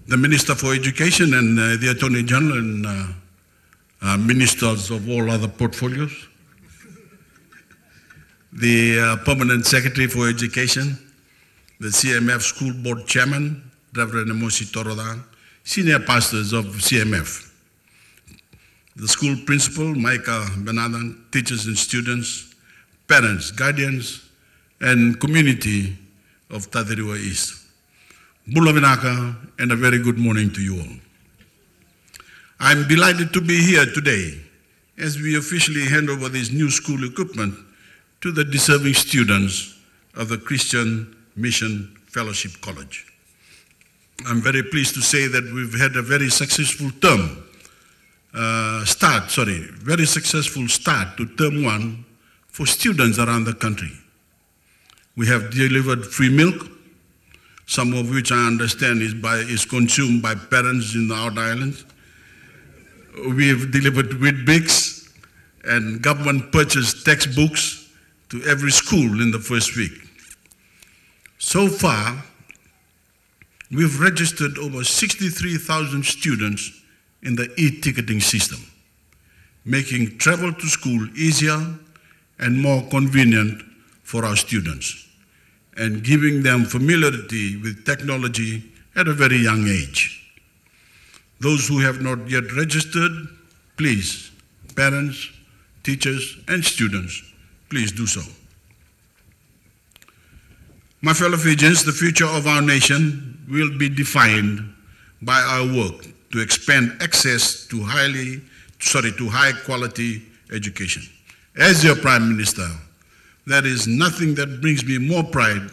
the Minister for Education and the Attorney General and ministers of all other portfolios, the Permanent Secretary for Education, the CMF School Board Chairman, Reverend Emosi Torodan, senior pastors of CMF, the school principal, Micah Benadan, teachers and students, parents, guardians, and community of Tadiriwa East. Bulavinaka, and a very good morning to you all. I'm delighted to be here today as we officially hand over this new school equipment to the deserving students of the Christian Mission Fellowship College. I'm very pleased to say that we've had a very successful very successful start to term 1 for students around the country. We have delivered free milk, some of which I understand is consumed by parents in the outer islands. We have delivered Weet-Bix and government purchased textbooks to every school in the first week. So far, we've registered over 63,000 students in the e-ticketing system, making travel to school easier and more convenient for our students, and giving them familiarity with technology at a very young age. Those who have not yet registered, please, parents, teachers, and students, please do so. My fellow Fijians, the future of our nation will be defined by our work to expand access to high quality education. As your Prime Minister, there is nothing that brings me more pride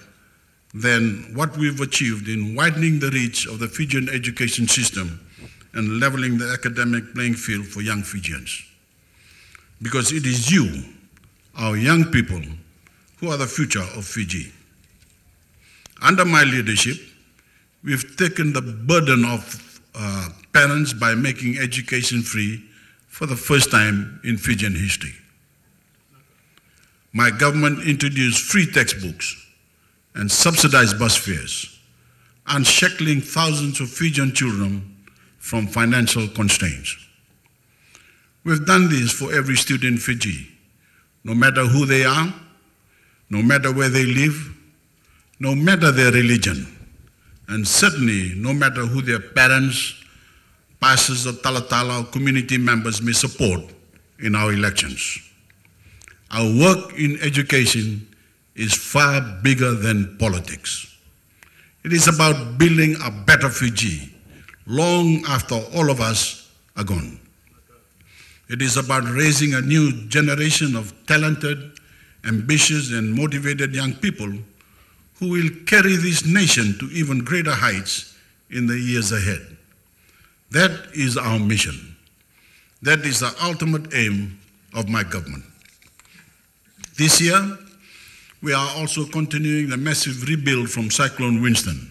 than what we've achieved in widening the reach of the Fijian education system and leveling the academic playing field for young Fijians. Because it is you, our young people, who are the future of Fiji. Under my leadership, we've taken the burden of parents by making education free for the first time in Fijian history. My government introduced free textbooks and subsidized bus fares, unshackling thousands of Fijian children from financial constraints. We've done this for every student in Fiji, no matter who they are, no matter where they live, no matter their religion, and certainly no matter who their parents, pastors of Talatala, or community members may support in our elections. Our work in education is far bigger than politics. It is about building a better Fiji long after all of us are gone. It is about raising a new generation of talented, ambitious, and motivated young people who will carry this nation to even greater heights in the years ahead. That is our mission. That is the ultimate aim of my government. This year, we are also continuing the massive rebuild from Cyclone Winston,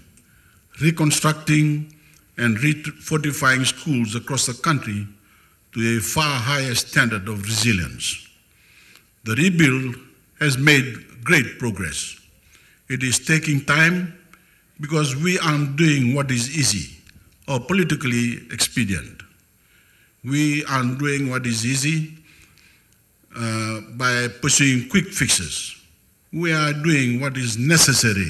reconstructing and refortifying schools across the country to a far higher standard of resilience. The rebuild has made great progress. It is taking time because we aren't doing what is easy or politically expedient. We aren't doing what is easy by pursuing quick fixes. We are doing what is necessary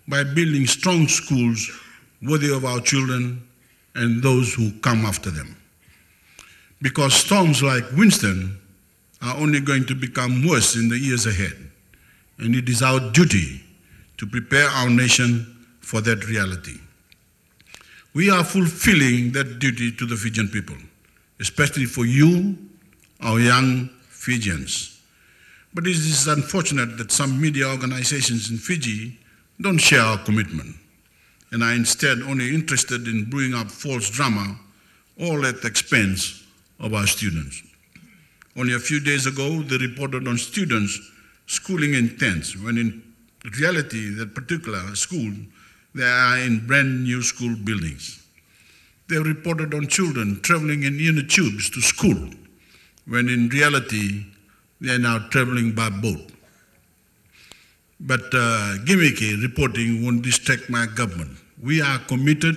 by building strong schools worthy of our children and those who come after them. Because storms like Winston are only going to become worse in the years ahead, and it is our duty to prepare our nation for that reality. We are fulfilling that duty to the Fijian people, especially for you, our young Fijians. But it is unfortunate that some media organizations in Fiji don't share our commitment and are instead only interested in brewing up false drama, all at the expense of our students. Only a few days ago, they reported on students schooling in tents, when in reality, that particular school, they are in brand new school buildings. They reported on children traveling in inner tubes to school, when in reality, they are now traveling by boat. But gimmicky reporting won't distract my government. We are committed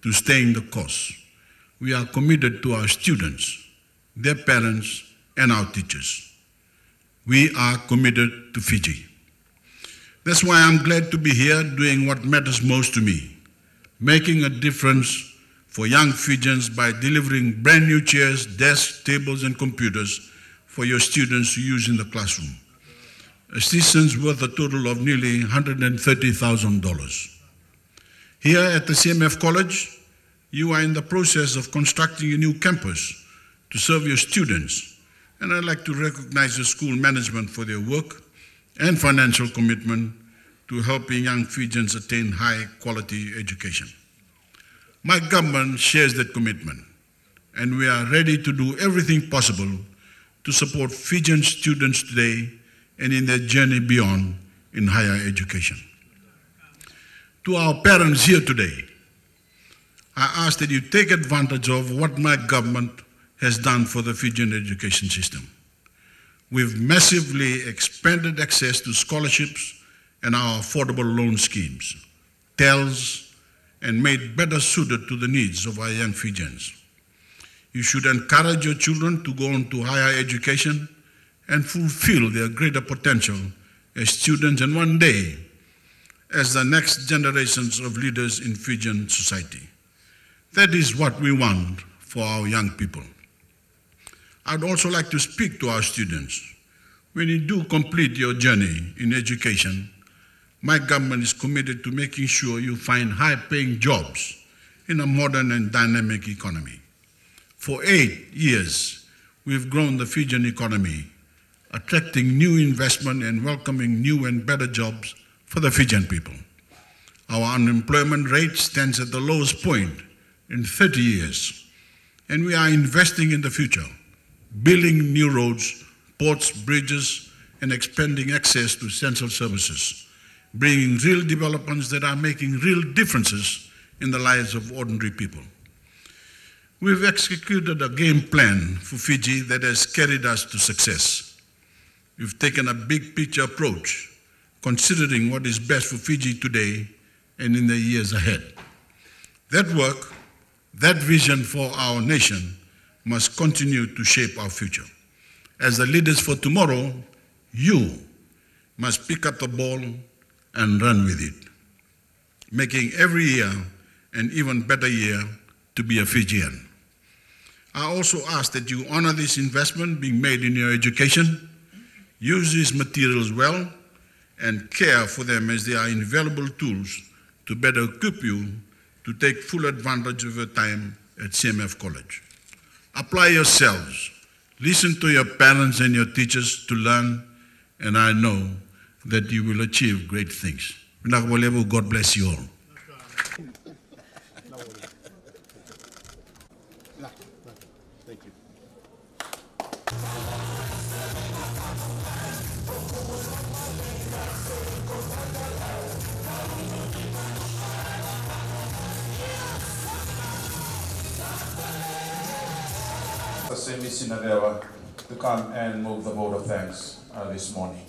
to staying the course. We are committed to our students, their parents, and our teachers. We are committed to Fiji. That's why I'm glad to be here doing what matters most to me, making a difference for young Fijians by delivering brand new chairs, desks, tables, and computers for your students to use in the classroom. Assistance worth a total of nearly $130,000. Here at the CMF College, you are in the process of constructing a new campus to serve your students, and I'd like to recognize the school management for their work and financial commitment to helping young Fijians attain high-quality education. My government shares that commitment, and we are ready to do everything possible to support Fijian students today and in their journey beyond in higher education. To our parents here today, I ask that you take advantage of what my government has done for the Fijian education system. We've massively expanded access to scholarships and our affordable loan schemes, TELS, and made better suited to the needs of our young Fijians. You should encourage your children to go on to higher education and fulfill their greater potential as students and one day as the next generations of leaders in Fijian society. That is what we want for our young people. I'd also like to speak to our students. When you do complete your journey in education, my government is committed to making sure you find high-paying jobs in a modern and dynamic economy. For 8 years, we've grown the Fijian economy, attracting new investment and welcoming new and better jobs for the Fijian people. Our unemployment rate stands at the lowest point in 30 years, and we are investing in the future, building new roads, ports, bridges, and expanding access to essential services, bringing real developments that are making real differences in the lives of ordinary people. We've executed a game plan for Fiji that has carried us to success. We've taken a big picture approach, considering what is best for Fiji today and in the years ahead. That work, that vision for our nation must continue to shape our future. As the leaders for tomorrow, you must pick up the ball and run with it, making every year an even better year to be a Fijian. I also ask that you honor this investment being made in your education, use these materials well, and care for them as they are invaluable tools to better equip you to take full advantage of your time at CMF College. Apply yourselves, listen to your parents and your teachers to learn, and I know that you will achieve great things. God bless you all. Thank you. Semi Sinadewa to come and move the vote of thanks this morning.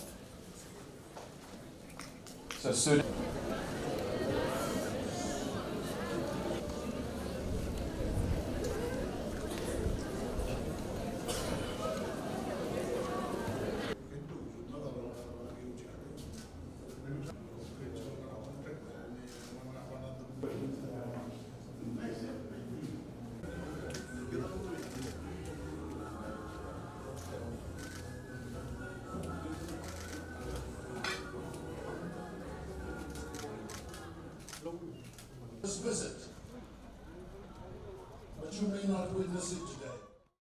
So student. Visit, but you may not witness it today.